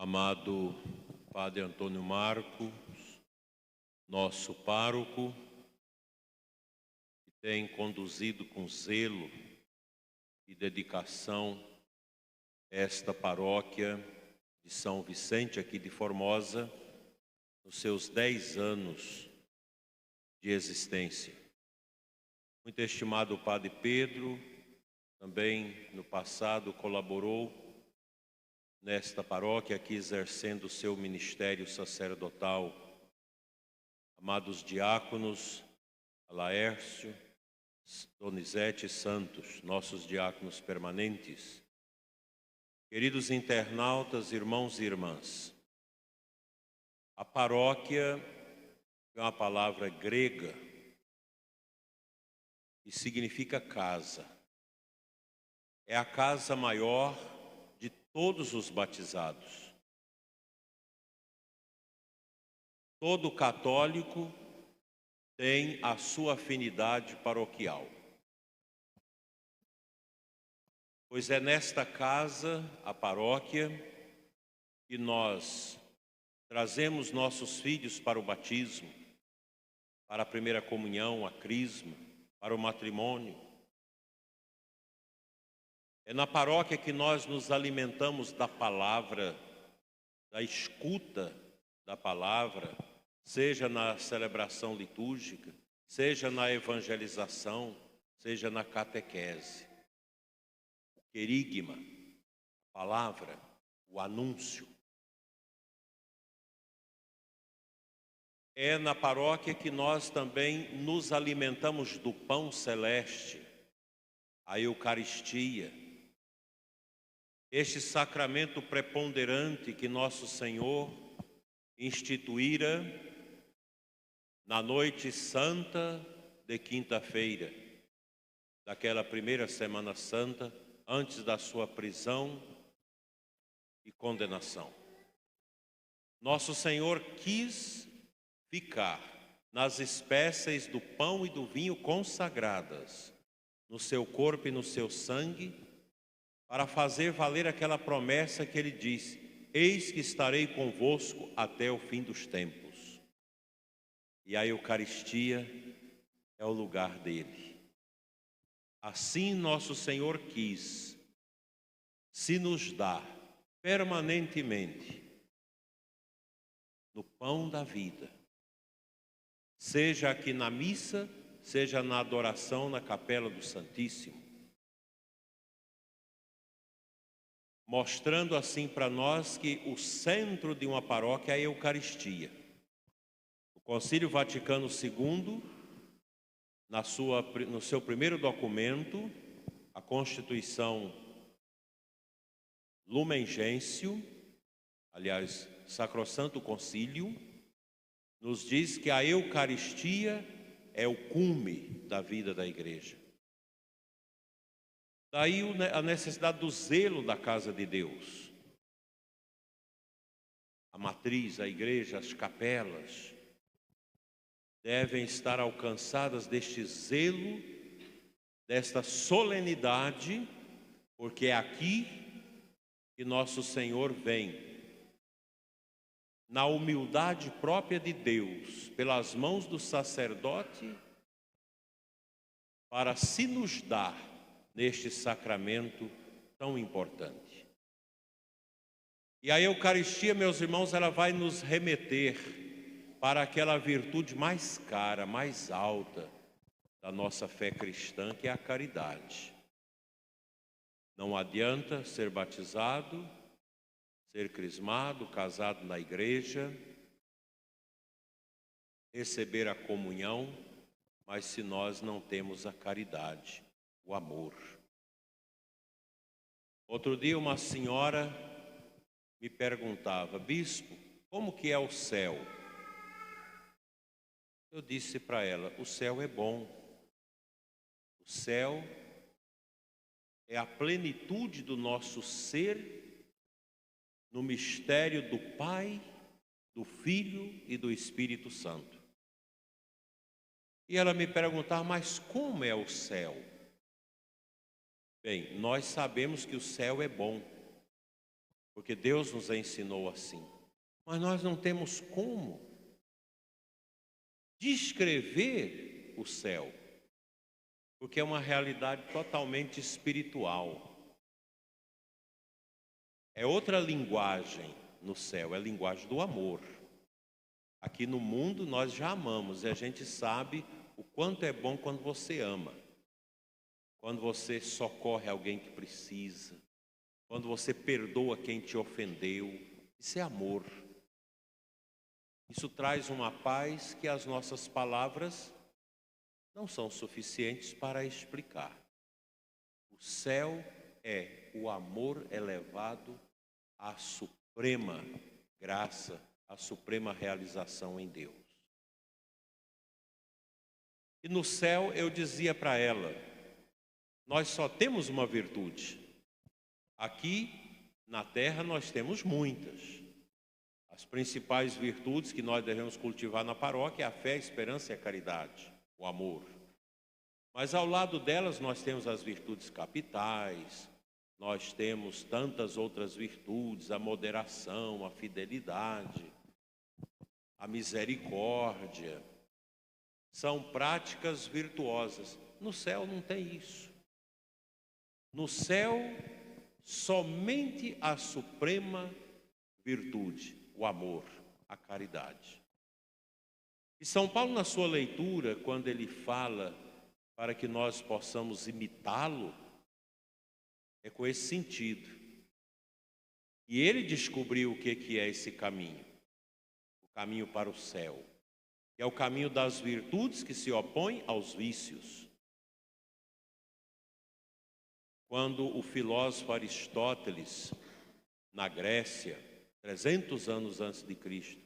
amado Padre Antônio Marcos, nosso pároco, que tem conduzido com zelo e dedicação esta paróquia de São Vicente, aqui de Formosa, nos seus 10 anos de existência. Muito estimado Padre Pedro, também no passado colaborou nesta paróquia, aqui exercendo o seu ministério sacerdotal. Amados diáconos, Laércio, Donizete e Santos, nossos diáconos permanentes, queridos internautas, irmãos e irmãs, a paróquia é uma palavra grega e significa casa. É a casa maior de todos os batizados. Todo católico tem a sua afinidade paroquial, pois é nesta casa, a paróquia, que nós trazemos nossos filhos para o batismo, para a primeira comunhão, a crisma, para o matrimônio. É na paróquia que nós nos alimentamos da palavra, da escuta da palavra, seja na celebração litúrgica, seja na evangelização, seja na catequese. O querigma, a palavra, o anúncio. É na paróquia que nós também nos alimentamos do pão celeste, a Eucaristia, este sacramento preponderante que nosso Senhor instituíra na noite santa de quinta-feira, daquela primeira Semana Santa, antes da sua prisão e condenação. Nosso Senhor quis ficar nas espécies do pão e do vinho consagradas, no seu corpo e no seu sangue, para fazer valer aquela promessa que ele disse: eis que estarei convosco até o fim dos tempos. E a Eucaristia é o lugar dele. Assim nosso Senhor quis se nos dar permanentemente no pão da vida, seja aqui na missa, seja na adoração na capela do Santíssimo, mostrando assim para nós que o centro de uma paróquia é a Eucaristia. O Concílio Vaticano II, no seu primeiro documento, a Constituição Lumen Gentium, aliás, Sacrosanto Concílio, nos diz que a Eucaristia é o cume da vida da Igreja. Daí a necessidade do zelo da casa de Deus. A matriz, a igreja, as capelas devem estar alcançadas deste zelo, desta solenidade, porque é aqui que nosso Senhor vem, na humildade própria de Deus, pelas mãos do sacerdote, para se nos dar neste sacramento tão importante. E a Eucaristia, meus irmãos, ela vai nos remeter para aquela virtude mais cara, mais alta da nossa fé cristã, que é a caridade. Não adianta ser batizado, ser crismado, casado na igreja, receber a comunhão, mas se nós não temos a caridade, o amor. Outro dia uma senhora me perguntava: bispo, como que é o céu? Eu disse para ela: o céu é bom. O céu é a plenitude do nosso ser no mistério do Pai, do Filho e do Espírito Santo. E ela me perguntava: mas como é o céu? Bem, nós sabemos que o céu é bom. porque Deus nos ensinou assim. Mas nós não temos como descrever o céu, porque é uma realidade totalmente espiritual. É outra linguagem no céu, é a linguagem do amor. Aqui no mundo nós já amamos e a gente sabe o quanto é bom quando você ama. Quando você socorre alguém que precisa, quando você perdoa quem te ofendeu, isso é amor. Isso traz uma paz que as nossas palavras não são suficientes para explicar. O céu é o amor elevado à suprema graça, à suprema realização em Deus. E no céu eu dizia para ela, nós só temos uma virtude. Aqui na terra nós temos muitas. As principais virtudes que nós devemos cultivar na paróquia é a fé, a esperança e a caridade, o amor. Mas ao lado delas nós temos as virtudes capitais, nós temos tantas outras virtudes, a moderação, a fidelidade, a misericórdia. São práticas virtuosas. No céu não tem isso. No céu, somente a suprema virtude, o amor, a caridade. E São Paulo, na sua leitura, quando ele fala para que nós possamos imitá-lo, é com esse sentido. E ele descobriu o que é esse caminho, o caminho para o céu, que é o caminho das virtudes que se opõe aos vícios. Quando o filósofo Aristóteles, na Grécia, 300 anos antes de Cristo,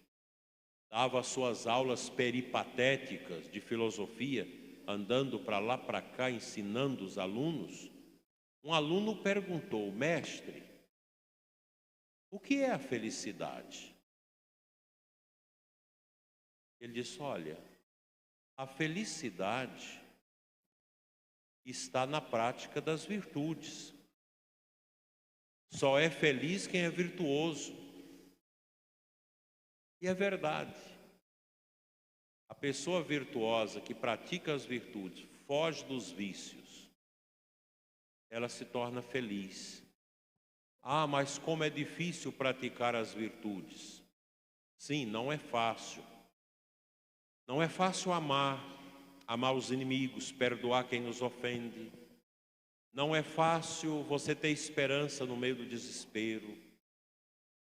dava suas aulas peripatéticas de filosofia, andando para lá para cá, ensinando os alunos, um aluno perguntou, mestre, o que é a felicidade? Ele disse, olha, a felicidade está na prática das virtudes. Só é feliz quem é virtuoso. E é verdade. A pessoa virtuosa que pratica as virtudes, foge dos vícios, ela se torna feliz. Ah, mas como é difícil praticar as virtudes. Sim, não é fácil. Não é fácil amar os inimigos, perdoar quem nos ofende. Não é fácil você ter esperança no meio do desespero.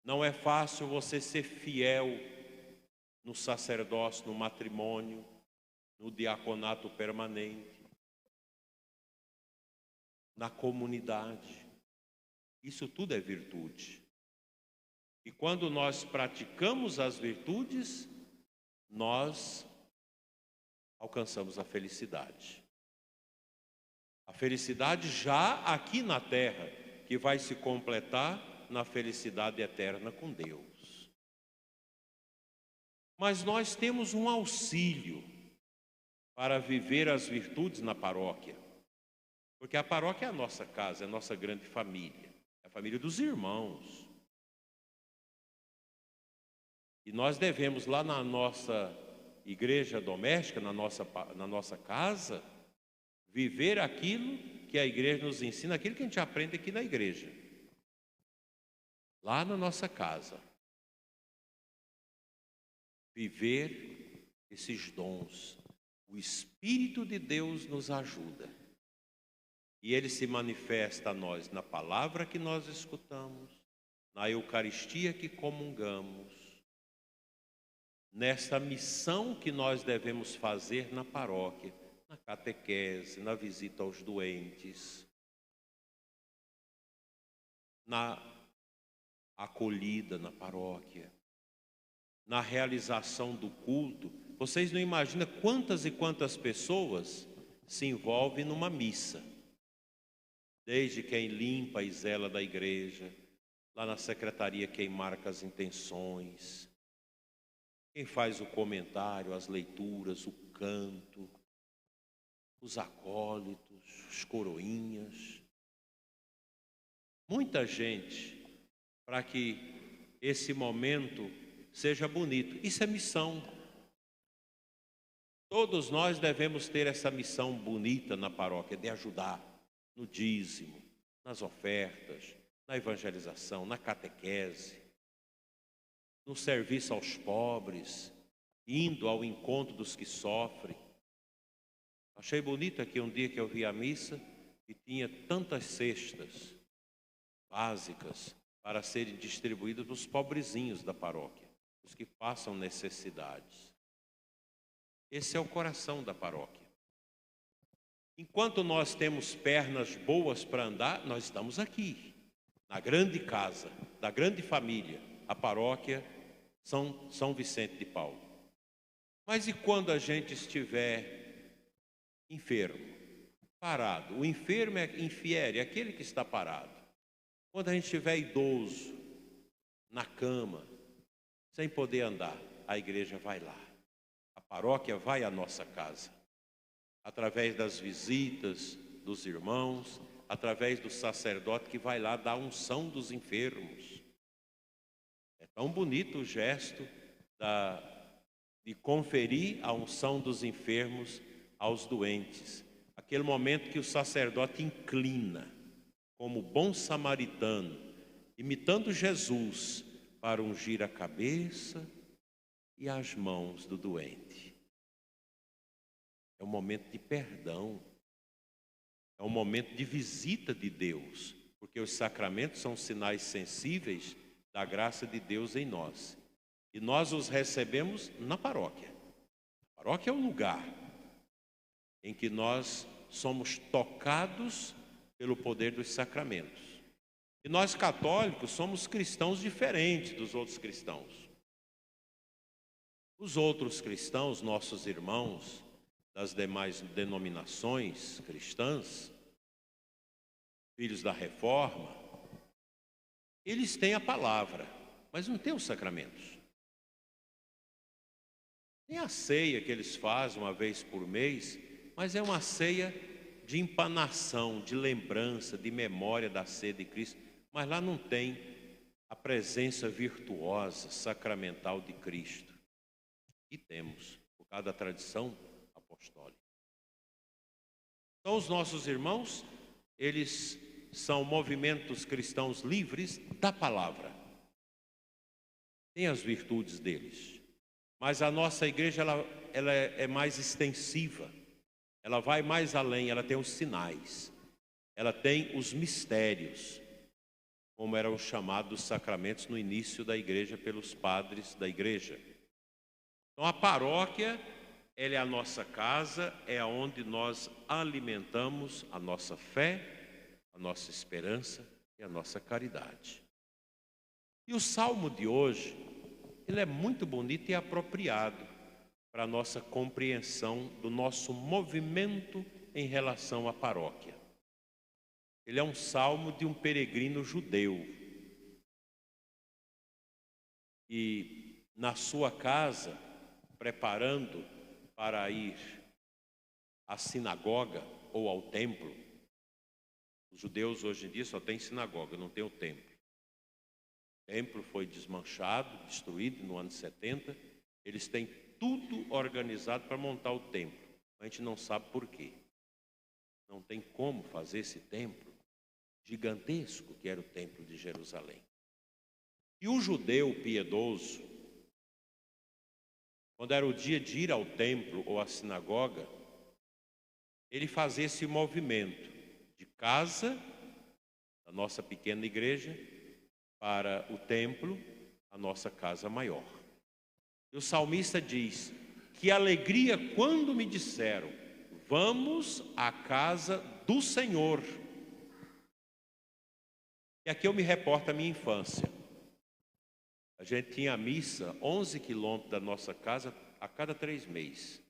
Não é fácil você ser fiel no sacerdócio, no matrimônio, no diaconato permanente, na comunidade. Isso tudo é virtude. E quando nós praticamos as virtudes, nós alcançamos a felicidade. A felicidade já aqui na terra, que vai se completar na felicidade eterna com Deus. Mas nós temos um auxílio para viver as virtudes na paróquia. Porque a paróquia é a nossa casa, é a nossa grande família. É a família dos irmãos. E nós devemos lá na nossa igreja doméstica, na nossa casa, viver aquilo que a igreja nos ensina, aquilo que a gente aprende aqui na igreja. Lá na nossa casa. Viver esses dons. O Espírito de Deus nos ajuda. E Ele se manifesta a nós na palavra que nós escutamos, na Eucaristia que comungamos, nessa missão que nós devemos fazer na paróquia, na catequese, na visita aos doentes, na acolhida na paróquia, na realização do culto. Vocês não imaginam quantas e quantas pessoas se envolvem numa missa. Desde quem limpa e zela da igreja, lá na secretaria quem marca as intenções, quem faz o comentário, as leituras, o canto, os acólitos, os coroinhas. Muita gente para que esse momento seja bonito. Isso é missão. Todos nós devemos ter essa missão bonita na paróquia, de ajudar no dízimo, nas ofertas, na evangelização, na catequese, no serviço aos pobres, indo ao encontro dos que sofrem. Achei bonito aqui um dia que eu vi a missa e tinha tantas cestas básicas para serem distribuídas para os pobrezinhos da paróquia, os que passam necessidades. Esse é o coração da paróquia. Enquanto nós temos pernas boas para andar, nós estamos aqui, na grande casa, da grande família, a paróquia São Vicente de Paulo. Mas e quando a gente estiver enfermo, parado? O enfermo infiere, é aquele que está parado. Quando a gente estiver idoso, na cama, sem poder andar, a igreja vai lá. A paróquia vai à nossa casa, através das visitas dos irmãos, através do sacerdote que vai lá dar a unção dos enfermos. É tão bonito o gesto de conferir a unção dos enfermos aos doentes. Aquele momento que o sacerdote inclina, como bom samaritano, imitando Jesus, para ungir a cabeça e as mãos do doente. É um momento de perdão, é um momento de visita de Deus, porque os sacramentos são sinais sensíveis da graça de Deus em nós. E nós os recebemos na paróquia. A paróquia é o lugar em que nós somos tocados pelo poder dos sacramentos. E nós católicos somos cristãos diferentes dos outros cristãos. Os outros cristãos, nossos irmãos das demais denominações cristãs, filhos da Reforma, eles têm a palavra, mas não têm os sacramentos. Tem a ceia que eles fazem uma vez por mês, mas é uma ceia de empanação, de lembrança, de memória da ceia de Cristo. Mas lá não tem a presença virtuosa, sacramental de Cristo. E temos, por causa da tradição apostólica. Então, os nossos irmãos, eles são movimentos cristãos livres da palavra. Tem as virtudes deles. Mas a nossa igreja, ela é mais extensiva. Ela vai mais além, ela tem os sinais. Ela tem os mistérios, como eram chamados sacramentos no início da igreja pelos padres da igreja. Então a paróquia, ela é a nossa casa, é onde nós alimentamos a nossa fé, a nossa esperança e a nossa caridade. E o salmo de hoje, ele é muito bonito e apropriado para a nossa compreensão do nosso movimento em relação à paróquia. Ele é um salmo de um peregrino judeu. E na sua casa, preparando para ir à sinagoga ou ao templo, os judeus hoje em dia só têm sinagoga, não tem o templo. O templo foi desmanchado, destruído no ano 70. Eles têm tudo organizado para montar o templo. A gente não sabe por quê. Não tem como fazer esse templo gigantesco que era o templo de Jerusalém. E o judeu piedoso, quando era o dia de ir ao templo ou à sinagoga, ele fazia esse movimento de casa, da nossa pequena igreja, para o templo, a nossa casa maior. E o salmista diz: que alegria quando me disseram, vamos à casa do Senhor. E aqui eu me reporto à minha infância. A gente tinha a missa 11 quilômetros da nossa casa a cada 3 meses.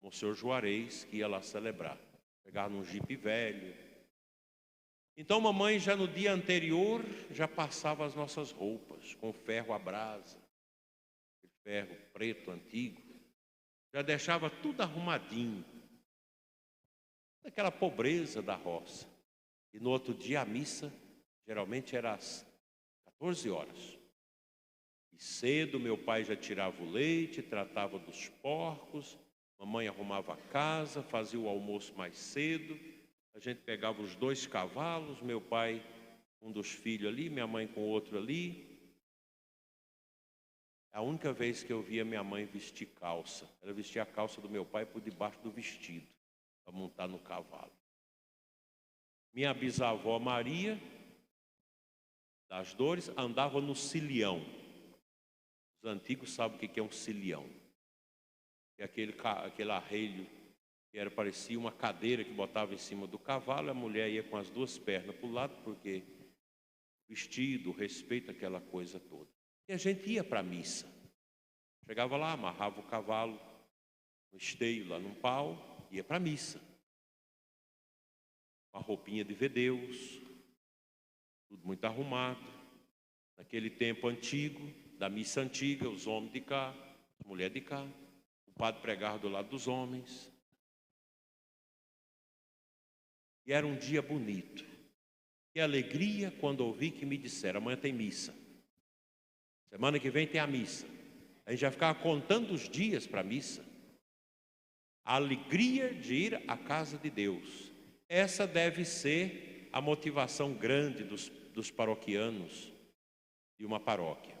Monsenhor Juarez, que ia lá celebrar. Pegava num jipe velho. Então mamãe já no dia anterior já passava as nossas roupas com ferro à brasa. Ferro preto antigo. Já deixava tudo arrumadinho. Daquela pobreza da roça. E no outro dia a missa geralmente era às 14 horas. E cedo meu pai já tirava o leite, tratava dos porcos, mamãe arrumava a casa, fazia o almoço mais cedo, a gente pegava os 2 cavalos, meu pai um dos filhos ali, minha mãe com o outro ali. A única vez que eu via minha mãe vestir calça, ela vestia a calça do meu pai por debaixo do vestido, para montar no cavalo. Minha bisavó Maria, das Dores, andava no cilhão. Os antigos sabem o que é um cilhão. É aquele arreio que parecia uma cadeira que botava em cima do cavalo, a mulher ia com as 2 pernas para o lado, porque vestido, respeito, aquela coisa toda. E a gente ia para a missa. Chegava lá, amarrava o cavalo no esteio, lá num pau, ia para a missa. Uma roupinha de ver Deus, tudo muito arrumado. Naquele tempo antigo, da missa antiga, os homens de cá, as mulheres de cá. O padre pregava do lado dos homens. E era um dia bonito. Que alegria quando ouvi que me disseram: amanhã tem missa. Semana que vem tem a missa. A gente já ficava contando os dias para a missa. A alegria de ir à casa de Deus. Essa deve ser a motivação grande dos paroquianos de uma paróquia.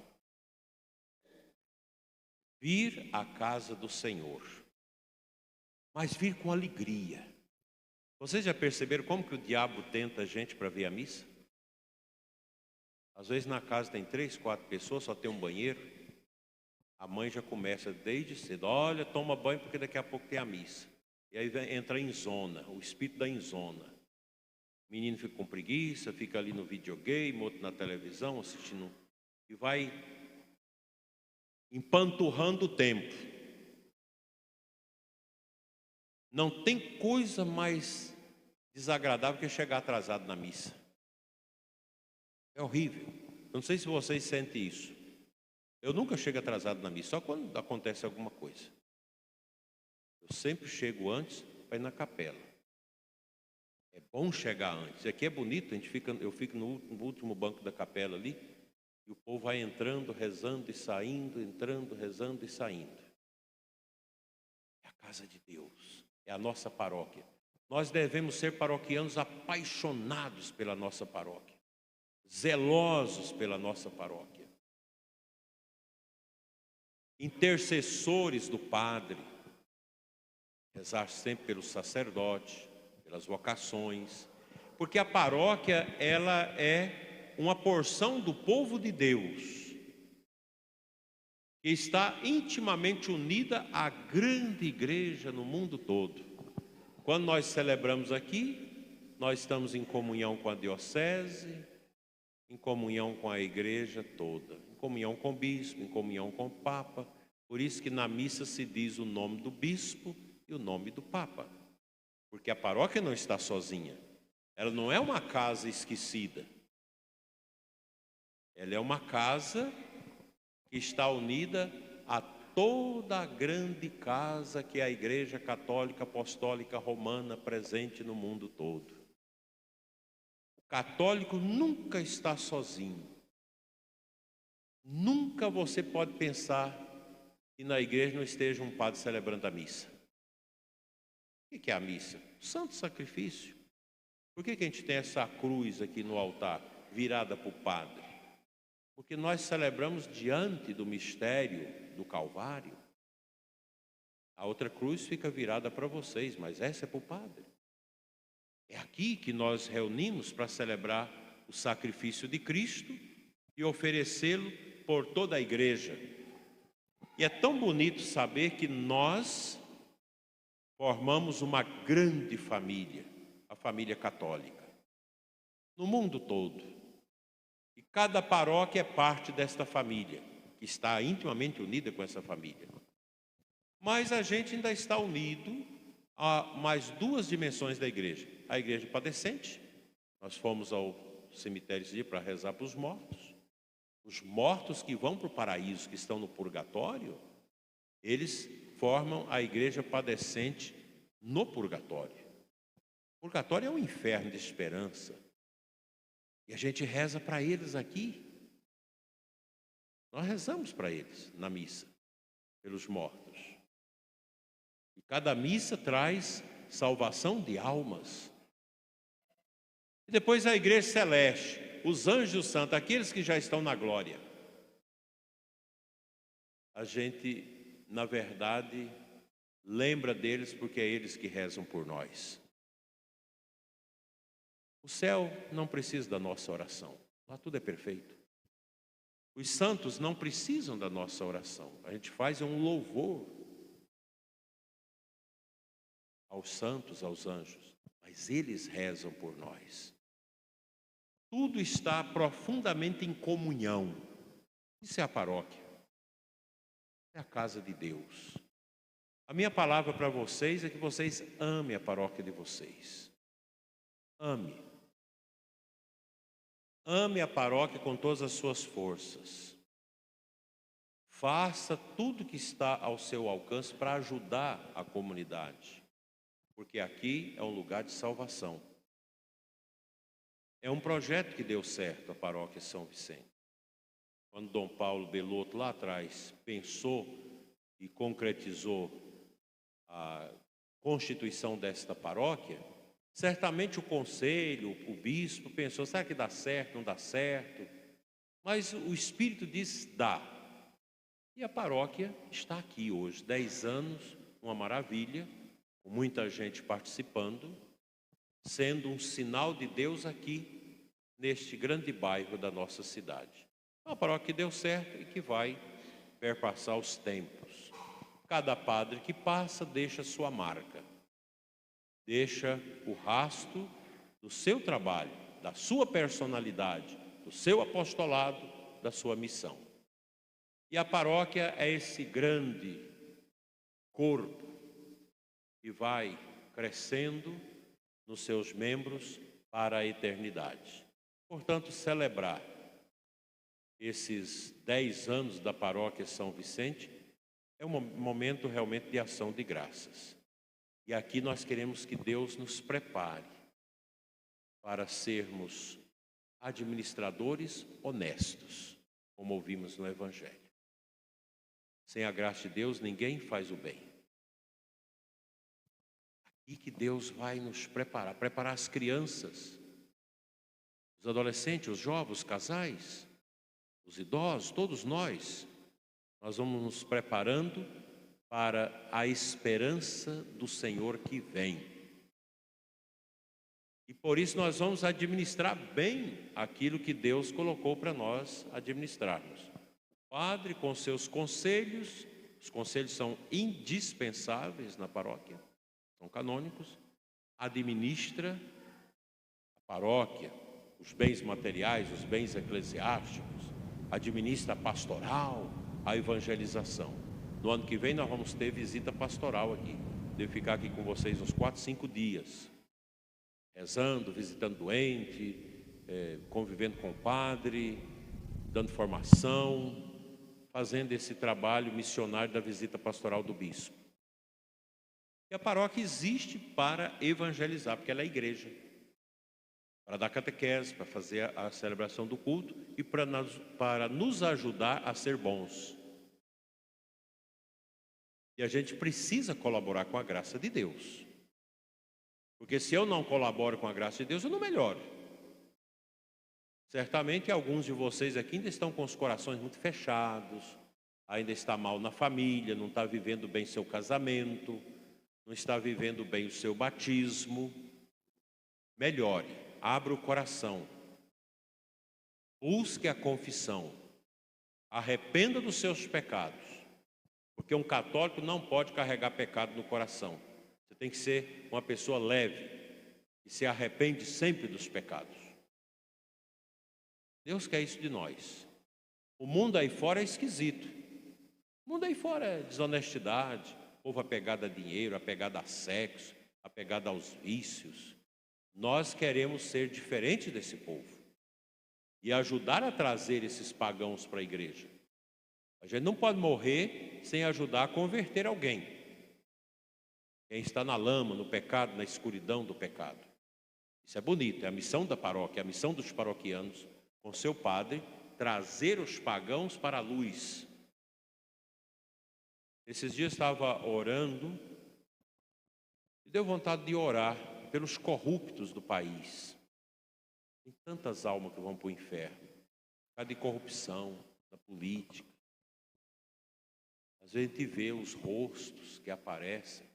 Vir à casa do Senhor. Mas vir com alegria. Vocês já perceberam como que o diabo tenta a gente para vir à missa? Às vezes na casa tem 3, 4 pessoas, só tem um banheiro. A mãe já começa desde cedo: olha, toma banho porque daqui a pouco tem a missa. E aí entra em zona, o espírito da zona. O menino fica com preguiça, fica ali no videogame, outro na televisão, assistindo. E vai empanturrando o tempo. Não tem coisa mais desagradável que chegar atrasado na missa. É horrível. Eu não sei se vocês sentem isso. Eu nunca chego atrasado na missa, só quando acontece alguma coisa. Eu sempre chego antes para ir na capela. É bom chegar antes. Aqui é bonito, eu fico no último banco da capela ali, e o povo vai entrando, rezando e saindo, entrando, rezando e saindo. É a casa de Deus, é a nossa paróquia. Nós devemos ser paroquianos apaixonados pela nossa paróquia, zelosos pela nossa paróquia. Intercessores do Padre, rezar sempre pelo sacerdote, pelas vocações, porque a paróquia, ela é uma porção do povo de Deus, que está intimamente unida à grande igreja no mundo todo. Quando nós celebramos aqui, nós estamos em comunhão com a diocese, em comunhão com a igreja toda, em comunhão com o bispo, em comunhão com o papa. Por isso que na missa se diz o nome do bispo e o nome do papa, porque a paróquia não está sozinha, ela não é uma casa esquecida, ela é uma casa que está unida a toda a grande casa que é a Igreja Católica Apostólica Romana presente no mundo todo. Católico nunca está sozinho. Nunca você pode pensar que na igreja não esteja um padre celebrando a missa. O que é a missa? O santo sacrifício. Por que a gente tem essa cruz aqui no altar, virada para o padre? Porque nós celebramos diante do mistério do Calvário. A outra cruz fica virada para vocês, mas essa é para o padre. É aqui que nós reunimos para celebrar o sacrifício de Cristo e oferecê-lo por toda a igreja. E é tão bonito saber que nós formamos uma grande família, a família católica, no mundo todo. E cada paróquia é parte desta família, que está intimamente unida com essa família. Mas a gente ainda está unido a mais 2 dimensões da igreja. A igreja padecente, nós fomos ao cemitério esse dia para rezar para os mortos. Os mortos que vão para o paraíso, que estão no purgatório, eles formam a igreja padecente no purgatório. O purgatório é um inferno de esperança. E a gente reza para eles aqui. Nós rezamos para eles na missa, pelos mortos. E cada missa traz salvação de almas. E depois a igreja celeste, os anjos santos, aqueles que já estão na glória. A gente, na verdade, lembra deles porque é eles que rezam por nós. O céu não precisa da nossa oração, lá tudo é perfeito. Os santos não precisam da nossa oração, a gente faz um louvor aos santos, aos anjos, mas eles rezam por nós. Tudo está profundamente em comunhão. Isso é a paróquia, é a casa de Deus. A minha palavra para vocês é que vocês amem a paróquia de vocês. Ame. Ame a paróquia com todas as suas forças. Faça tudo que está ao seu alcance para ajudar a comunidade, porque aqui é um lugar de salvação. É um projeto que deu certo, a paróquia São Vicente. Quando Dom Paulo Belotto, lá atrás, pensou e concretizou a constituição desta paróquia, certamente o conselho, o bispo pensou, será que dá certo, não dá certo? Mas o Espírito diz, dá. E a paróquia está aqui hoje, 10 anos, uma maravilha, com muita gente participando, sendo um sinal de Deus aqui, neste grande bairro da nossa cidade. Uma paróquia que deu certo e que vai perpassar os tempos. Cada padre que passa deixa sua marca. Deixa o rastro do seu trabalho, da sua personalidade, do seu apostolado, da sua missão. E a paróquia é esse grande corpo que vai crescendo nos seus membros para a eternidade. Portanto, celebrar esses 10 anos da paróquia São Vicente é um momento realmente de ação de graças. E aqui nós queremos que Deus nos prepare para sermos administradores honestos, como ouvimos no Evangelho. Sem a graça de Deus, ninguém faz o bem. Aqui que Deus vai nos preparar as crianças, os adolescentes, os jovens, os casais, os idosos, todos nós vamos nos preparando para a esperança do Senhor que vem. E por isso nós vamos administrar bem aquilo que Deus colocou para nós administrarmos. O padre com seus conselhos, os conselhos são indispensáveis na paróquia, são canônicos, administra a paróquia, os bens materiais, os bens eclesiásticos, administra a pastoral, a evangelização. No ano que vem nós vamos ter visita pastoral aqui. Devo ficar aqui com vocês uns 4, 5 dias. Rezando, visitando doente, convivendo com o padre, dando formação, fazendo esse trabalho missionário da visita pastoral do bispo. E a paróquia existe para evangelizar, porque ela é igreja. Para dar catequese, para fazer a celebração do culto e para nos ajudar a ser bons. E a gente precisa colaborar com a graça de Deus. Porque se eu não colaboro com a graça de Deus, eu não melhoro. Certamente alguns de vocês aqui ainda estão com os corações muito fechados, ainda está mal na família, não está vivendo bem seu casamento, não está vivendo bem o seu batismo. Melhore, abra o coração, busque a confissão, arrependa dos seus pecados. Porque um católico não pode carregar pecado no coração. Você tem que ser uma pessoa leve e se arrepende sempre dos pecados. Deus quer isso de nós. O mundo aí fora é esquisito. O mundo aí fora é desonestidade, povo apegado a dinheiro, apegado a sexo, apegado aos vícios. Nós queremos ser diferentes desse povo e ajudar a trazer esses pagãos para a igreja. A gente não pode morrer sem ajudar a converter alguém. Quem está na lama, no pecado, na escuridão do pecado. Isso é bonito, é a missão da paróquia, é a missão dos paroquianos, com seu padre, trazer os pagãos para a luz. Esses dias estava orando e deu vontade de orar pelos corruptos do país. Tem tantas almas que vão para o inferno, por causa de corrupção, da política. Às vezes a gente vê os rostos que aparecem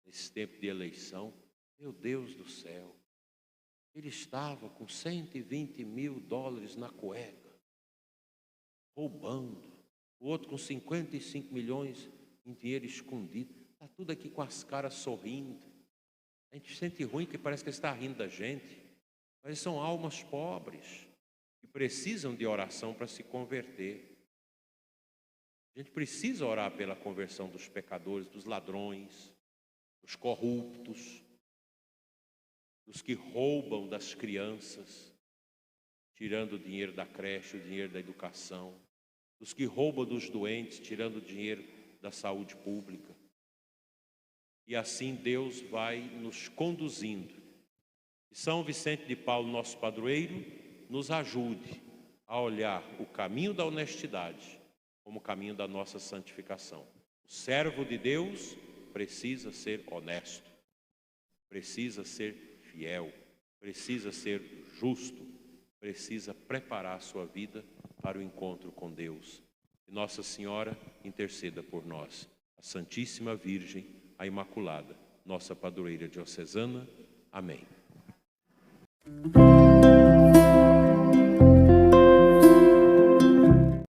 nesse tempo de eleição. Meu Deus do céu, ele estava com 120 mil dólares na cueca, roubando. O outro com 55 milhões em dinheiro escondido. Está tudo aqui com as caras sorrindo. A gente sente ruim, que parece que ele está rindo da gente. Mas são almas pobres que precisam de oração para se converter. A gente precisa orar pela conversão dos pecadores, dos ladrões, dos corruptos, dos que roubam das crianças, tirando o dinheiro da creche, o dinheiro da educação, dos que roubam dos doentes, tirando o dinheiro da saúde pública. E assim Deus vai nos conduzindo. E São Vicente de Paulo, nosso padroeiro, nos ajude a olhar o caminho da honestidade como o caminho da nossa santificação. O servo de Deus precisa ser honesto, precisa ser fiel, precisa ser justo, precisa preparar a sua vida para o encontro com Deus. Que Nossa Senhora interceda por nós. A Santíssima Virgem, a Imaculada, nossa padroeira diocesana. Amém.